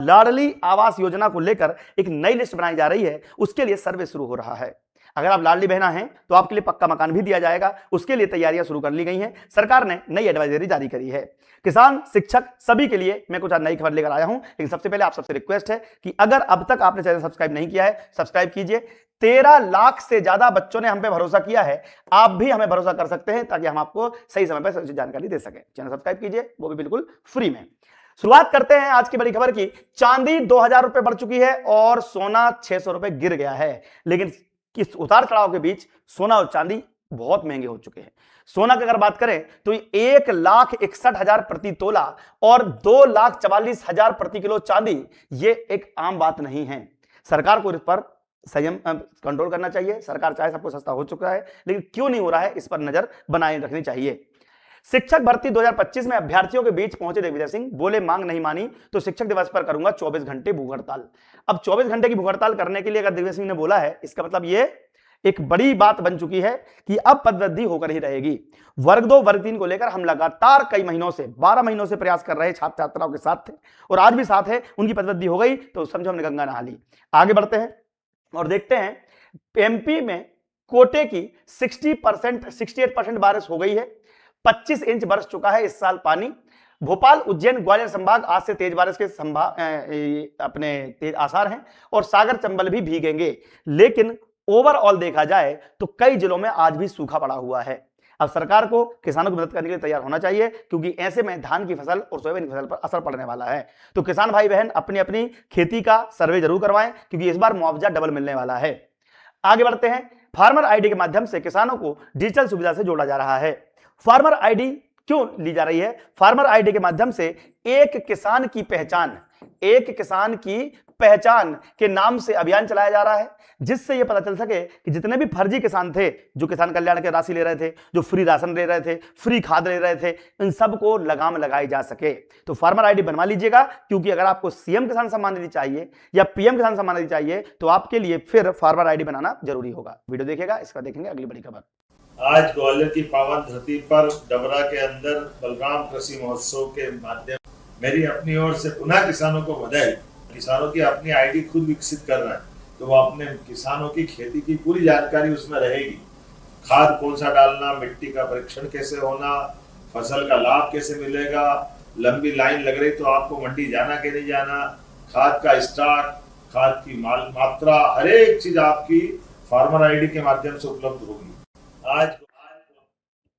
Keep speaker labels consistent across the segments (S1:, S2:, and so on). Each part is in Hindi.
S1: लाडली आवास योजना को लेकर एक नई लिस्ट बनाई जा रही है, उसके लिए सर्वे शुरू हो रहा है। अगर आप लाडली बहना हैं तो आपके लिए पक्का मकान भी दिया जाएगा, उसके लिए तैयारियां शुरू कर ली गई हैं। सरकार ने नई एडवाइजरी जारी करी है। किसान, शिक्षक सभी के लिए मैं कुछ नई खबर लेकर आया हूं, लेकिन सबसे पहले आप सबसे रिक्वेस्ट है कि अगर अब तक आपने चैनल सब्सक्राइब नहीं किया है, सब्सक्राइब कीजिए। 13 लाख से ज्यादा बच्चों ने हम पे भरोसा किया है, आप भी हमें भरोसा कर सकते हैं ताकि हम आपको सही समय पर सही जानकारी दे सकें। चैनल सब्सक्राइब कीजिए, वो भी बिल्कुल फ्री में। शुरुआत करते हैं आज की बड़ी खबर की। चांदी 2000 रुपए बढ़ चुकी है और सोना 600 रुपए गिर गया है, लेकिन इस उतार चढ़ाव के बीच सोना और चांदी बहुत महंगे हो चुके हैं। सोना की अगर बात करें तो 1,61,000 प्रति तोला और 2,44,000 प्रति किलो चांदी, ये एक आम बात नहीं है। सरकार को इस पर संयम कंट्रोल करना चाहिए। सरकार चाहे सबको सस्ता हो चुका है, लेकिन क्यों नहीं हो रहा है, इस पर नजर बनाए रखनी चाहिए। शिक्षक भर्ती 2025 में अभ्यर्थियों के बीच पहुंचे दिग्विजय सिंह, बोले मांग नहीं मानी तो शिक्षक दिवस पर करूंगा 24 घंटे भूख हड़ताल। अब 24 घंटे की भूख हड़ताल करने के लिए अगर दिग्विजय सिंह ने बोला है, इसका मतलब ये एक बड़ी बात बन चुकी है कि अब पदवृद्धि होकर ही रहेगी। वर्ग 2 वर्ग 3 को लेकर हम लगातार कई महीनों से 12 महीनों से प्रयास कर रहे छात्र छात्राओं के साथ थे और आज भी साथ है। उनकी पदवृद्धि हो गई तो समझो हमने गंगा नहा ली। आगे बढ़ते हैं और देखते हैं एमपी में कोटे की 68% बारिश हो गई है। 25 इंच बरस चुका है इस साल पानी। भोपाल, उज्जैन, ग्वालियर संभाग आज से तेज बारिश के अपने तेज आसार हैं और सागर चंबल भी भीगेंगे, लेकिन ओवरऑल देखा जाए तो कई जिलों में आज भी सूखा पड़ा हुआ है। अब सरकार को किसानों की मदद करने के लिए तैयार होना चाहिए, क्योंकि ऐसे में धान की फसल और सोयाबीन की फसल पर असर पड़ने वाला है। तो किसान भाई बहन अपनी अपनी खेती का सर्वे जरूर करवाएं, क्योंकि इस बार मुआवजा डबल मिलने वाला है। आगे बढ़ते हैं। फार्मर आईडी के माध्यम से किसानों को डिजिटल सुविधा से जोड़ा जा रहा है। फार्मर आईडी क्यों ली जा रही है? फार्मर आईडी के माध्यम से एक किसान की पहचान के नाम से अभियान चलाया जा रहा है, जिससे यह पता चल सके कि जितने भी फर्जी किसान थे, जो किसान कल्याण के राशि ले रहे थे, जो फ्री राशन ले रहे थे, फ्री खाद ले रहे थे, इन सबको लगाम लगाई जा सके। तो फार्मर आईडी बनवा लीजिएगा, क्योंकि अगर आपको सीएम किसान सम्मान निधि चाहिए या पीएम किसान सम्मान निधि चाहिए तो आपके लिए फिर फार्मर आईडी बनाना जरूरी होगा। वीडियो देखिएगा, इसका देखेंगे अगली बड़ी खबर।
S2: आज ग्वालियर की पावन धरती पर डबरा के अंदर बलराम कृषि महोत्सव के माध्यम मेरी अपनी ओर से पुनः किसानों को बधाई। किसानों की अपनी आईडी खुद विकसित कर रहे हैं, तो वो अपने किसानों की खेती की पूरी जानकारी उसमें रहेगी। खाद कौन सा डालना, मिट्टी का परीक्षण कैसे होना, फसल का लाभ कैसे मिलेगा, लंबी लाइन लग रही तो आपको मंडी जाना कि नहीं जाना, खाद का स्टॉक, खाद की मात्रा, हर एक चीज आपकी फार्मर आईडी के माध्यम से उपलब्ध होगी।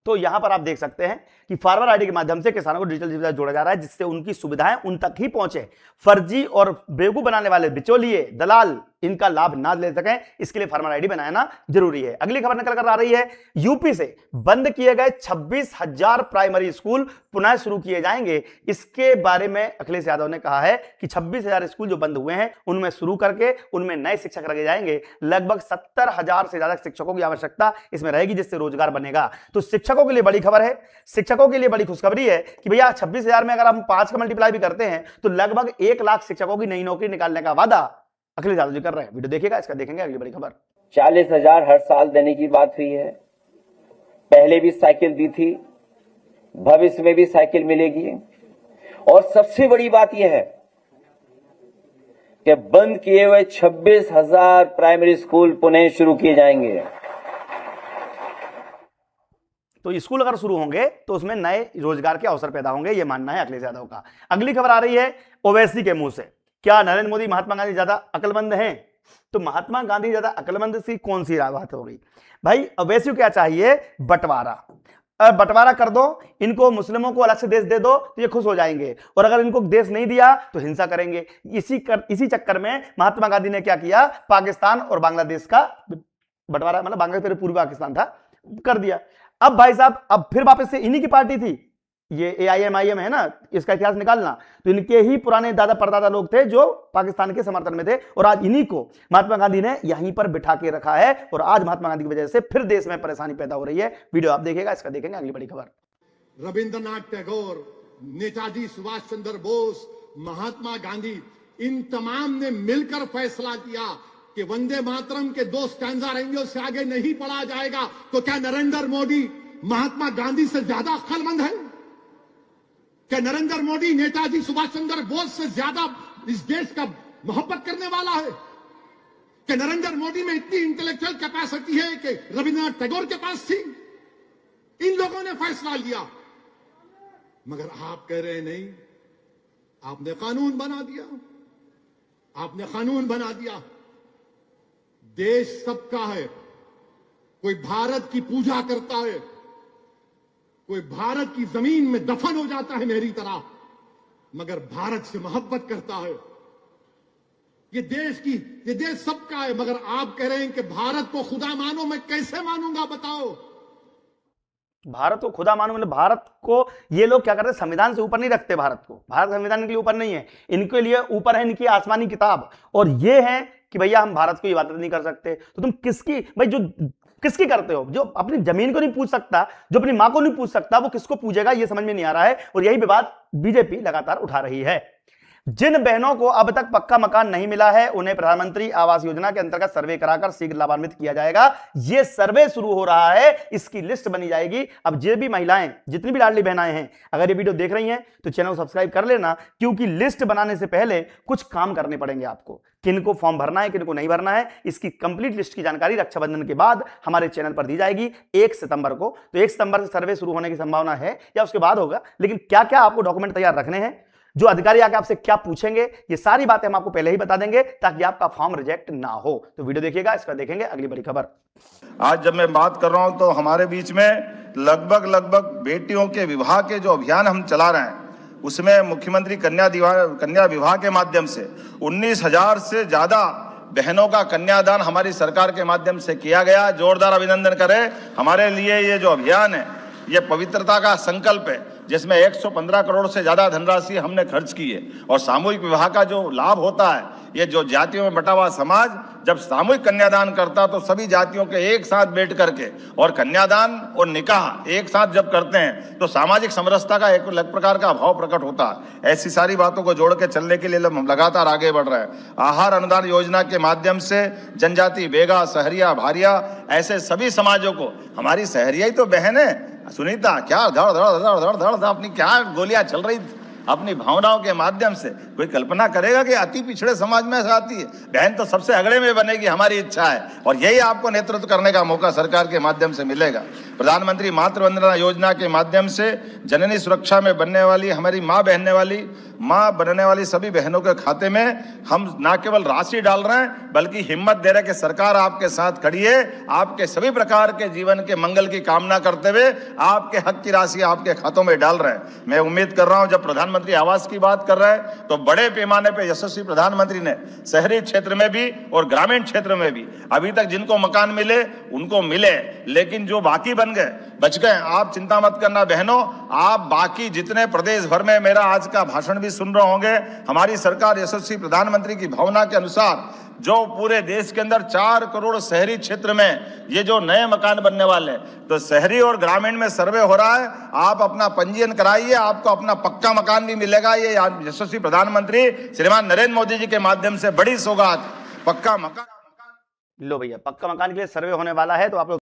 S1: तो यहां पर आप देख सकते हैं कि फार्मर आईडी के माध्यम से किसानों को डिजिटल सुविधा जोड़ा जा रहा है, जिससे उनकी सुविधाएं उन तक ही पहुंचे। फर्जी और बेवकूफ बनाने वाले बिचौलिए, दलाल इनका लाभ ना ले सकें, इसके लिए फार्मर आईडी बनाना जरूरी है। अगली खबर निकल कर आ रही है। यूपी से बंद किए गए 26,000 प्राइमरी स्कूल पुनः शुरू किए जाएंगे। इसके बारे में अखिलेश यादव ने कहा है कि 26,000 स्कूल जो बंद हुए हैं उनमें शुरू करके उनमें नए शिक्षक रखे जाएंगे। लगभग 70,000 से ज्यादा शिक्षकों की आवश्यकता इसमें रहेगी, जिससे रोजगार बनेगा। तो शिक्षकों के लिए बड़ी खबर है, शिक्षकों के लिए बड़ी खुशखबरी है कि भैया 26,000 में अगर हम 5 का मल्टीप्लाई भी करते हैं तो लगभग 1 लाख शिक्षकों की नई नौकरी निकालने का वादा अखिलेश यादव जी कर रहे हैं। वीडियो देखिएगा, इसका देखेंगे अगली बड़ी खबर।
S3: 40,000 हर साल देने की बात हुई है। पहले भी साइकिल दी थी, भविष्य में भी साइकिल मिलेगी। और सबसे बड़ी बात यह है कि बंद किए हुए 26,000 प्राइमरी स्कूल पुनः शुरू किए जाएंगे।
S1: तो स्कूल अगर शुरू होंगे तो उसमें नए रोजगार के अवसर पैदा होंगे, यह मानना है अखिलेश यादव का। अगली खबर आ रही है ओवैसी के मुंह से। क्या नरेंद्र मोदी महात्मा गांधी ज्यादा अकलमंद हैं? तो महात्मा गांधी ज्यादा अकलमंद सी कौन सी बात हो गई भाई? ओवैसी को क्या चाहिए? बंटवारा कर दो, इनको मुस्लिमों को अलग से देश दे दो तो ये खुश हो जाएंगे, और अगर इनको देश नहीं दिया तो हिंसा करेंगे। इसी चक्कर में महात्मा गांधी ने क्या किया? पाकिस्तान और बांग्लादेश का बंटवारा, मतलब बांग्लादेश पूर्वी पाकिस्तान था, कर दिया। अब भाई साहब, अब फिर वापस से इन्हीं की पार्टी थी, ये AIM है ना, इसका इतिहास निकालना, तो इनके ही पुराने दादा परदादा लोग थे जो पाकिस्तान के समर्थन में थे, और आज इन्हीं को महात्मा गांधी ने यहीं पर बिठा के रखा है, और आज महात्मा गांधी की वजह से फिर देश में परेशानी पैदा हो रही है। वीडियो आप देखिएगा, इसका देखेंगे अगली बड़ी खबर।
S4: रविंद्रनाथ टैगोर, नेताजी सुभाष चंद्र बोस, महात्मा गांधी, इन तमाम ने मिलकर फैसला किया कि वंदे मातरम के 2 स्टैंजा रहेंगे, उससे आगे नहीं पढ़ा जाएगा। तो क्या नरेंद्र मोदी महात्मा गांधी से ज्यादा अक्लमंद है? क्या नरेंद्र मोदी नेताजी सुभाष चंद्र बोस से ज्यादा इस देश का मोहब्बत करने वाला है कि नरेंद्र मोदी में इतनी इंटेलेक्चुअल कैपेसिटी है कि रविन्द्रनाथ टैगोर के पास थी। इन लोगों ने फैसला लिया, मगर आप कह रहे हैं नहीं, आपने कानून बना दिया, आपने कानून बना दिया। देश सबका है, कोई भारत की पूजा करता है, कोई भारत की जमीन में दफन हो जाता है मेरी तरह, मगर भारत से मोहब्बत करता है। ये देश सबका है, मगर आप कह रहे हैं कि भारत को खुदा मानो। मैं कैसे मानूंगा बताओ?
S1: भारत को खुदा मानो मतलब भारत को ये लोग क्या करते हैं, संविधान से ऊपर नहीं रखते भारत को। भारत संविधान के लिए ऊपर नहीं है, इनके लिए ऊपर है इनकी आसमानी किताब। और ये है कि भैया हम भारत को इबादत नहीं कर सकते। तो तुम किसकी भाई, जो किसकी करते हो? जो अपनी जमीन को नहीं पूछ सकता, जो अपनी मां को नहीं पूछ सकता, वो किसको पूछेगा? ये समझ में नहीं आ रहा है। और यही विवाद बीजेपी लगातार उठा रही है। जिन बहनों को अब तक पक्का मकान नहीं मिला है, उन्हें प्रधानमंत्री आवास योजना के अंतर्गत सर्वे कराकर शीघ्र लाभान्वित किया जाएगा। यह सर्वे शुरू हो रहा है, इसकी लिस्ट बनी जाएगी। अब जो भी महिलाएं, जितनी भी लाडली बहनाएं हैं, अगर ये वीडियो देख रही हैं तो चैनल को सब्सक्राइब कर लेना, क्योंकि लिस्ट बनाने से पहले कुछ काम करने पड़ेंगे आपको। किनको फॉर्म भरना है, किनको नहीं भरना है, इसकी कंप्लीट लिस्ट की जानकारी रक्षाबंधन के बाद हमारे चैनल पर दी जाएगी 1 सितंबर को। तो 1 सितंबर से सर्वे शुरू होने की संभावना है या उसके बाद होगा, लेकिन क्या क्या आपको डॉक्यूमेंट तैयार रखने हैं, जो अधिकारी आके आपसे क्या पूछेंगे, ये सारी बातें हम आपको पहले ही बता देंगे ताकि आपका फॉर्म रिजेक्ट ना हो। तो वीडियो देखिएगा, इसका देखेंगे अगली बड़ी खबर।
S5: आज जब मैं बात कर रहा हूं तो हमारे बीच में लगभग बेटियों के विवाह के जो अभियान हम चला रहे हैं, उसमें मुख्यमंत्री कन्या विवाह के माध्यम से 19,000 से ज्यादा बहनों का कन्यादान हमारी सरकार के माध्यम से किया गया। जोरदार अभिनंदन करें। हमारे लिए ये जो अभियान है, ये पवित्रता का संकल्प है, जिसमें 115 करोड़ से ज्यादा धनराशि हमने खर्च की है। और सामूहिक विवाह का जो लाभ होता है, ये जो जातियों में बटा हुआ समाज जब सामूहिक कन्यादान करता तो सभी जातियों के एक साथ बैठ करके और कन्यादान और निकाह एक साथ जब करते हैं तो सामाजिक समरसता का एक अलग प्रकार का भाव प्रकट होता है। ऐसी सारी बातों को जोड़ के चलने के लिए हम लगातार आगे बढ़ रहे हैं। आहार अनुदान योजना के माध्यम से जनजाति, बेगा, सहरिया, भारिया, ऐसे सभी समाजों को, हमारी सहरिया ही तो बहन है सुनीता, क्या धड़ धड़ धड़ धड़ अपनी क्या गोलियां चल रही अपनी भावनाओं के माध्यम से। कोई कल्पना करेगा कि अति पिछड़े समाज में ऐसा आती है? बहन तो सबसे अगड़े में बनेगी, हमारी इच्छा है। और यही आपको नेतृत्व करने का मौका सरकार के माध्यम से मिलेगा। प्रधानमंत्री मातृ वंदना योजना के माध्यम से जननी सुरक्षा में बनने वाली, हमारी माँ बनने वाली सभी बहनों के खाते में हम न केवल राशि डाल रहे हैं, बल्कि हिम्मत दे रहे हैं कि सरकार आपके साथ खड़ी है। आपके सभी प्रकार के जीवन के मंगल की कामना करते हुए आपके हक की राशि आपके खातों में डाल रहे हैं। मैं उम्मीद कर रहा हूं, जब प्रधानमंत्री आवास की बात कर रहे हैं तो बड़े पैमाने पे यशस्वी प्रधानमंत्री ने शहरी क्षेत्र में भी और ग्रामीण क्षेत्र में भी अभी तक जिनको मकान मिले उनको मिले, लेकिन जो बाकी बच गए, आप चिंता मत करना बहनों। आप बाकी जितने प्रदेश भर में मेरा आज का भाषण भी सुन रहे होंगे, हमारी सरकार यशस्वी प्रधानमंत्री की भावना के अनुसार जो पूरे देश के अंदर 4 करोड़ शहरी क्षेत्र में ये जो नए मकान बनने वाले हैं, तो शहरी और ग्रामीण में सर्वे हो रहा है। आप अपना पंजीयन कराइए, आपको अपना पक्का मकान भी मिलेगा। ये यशस्वी प्रधानमंत्री श्रीमान नरेंद्र मोदी जी के माध्यम से बड़ी सौगात, पक्का मकान।
S1: लो भैया, पक्का मकान के लिए सर्वे होने वाला है, तो आप लोग